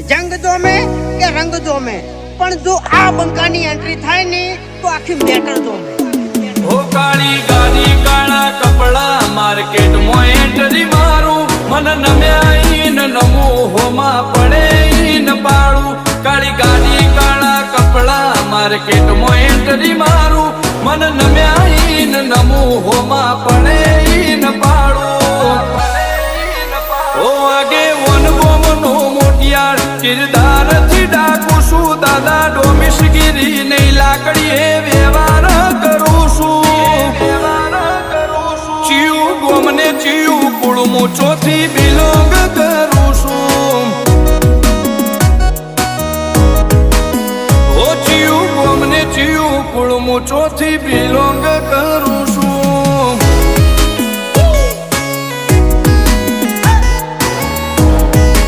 જંગ દો મેં કે રંગ દો મેં, પણ જો આ બંકાની એન્ટ્રી થાય ને તો આખી મેટર દો મેં. હો કાળી ગાડી કાળા કપડા માર્કેટ માં એન્ટ્રી મારું, મન નમ્યા ઈન નમું હોમાં પડે ઈન પાડું. કાળી ગાડી કાળા કપડા માર્કેટ માં એન્ટ્રી મારું, મન નમ્યા ઈન નમું હોમાં પડે ઈન પાડું. ઓ આગે વન ગોમનો મોટિયાર કિરદાર થી ડાકુ છું, દાદા ડોમિશગીરી નહીં લાકડીએ વ્યવહાર કરું છું. ચિયું ગોમને ચિયું કુળમું ચોથી બિલોંગ કરું છું. ઓ ચિયું ગોમને ચિયું કુળમું ચોથી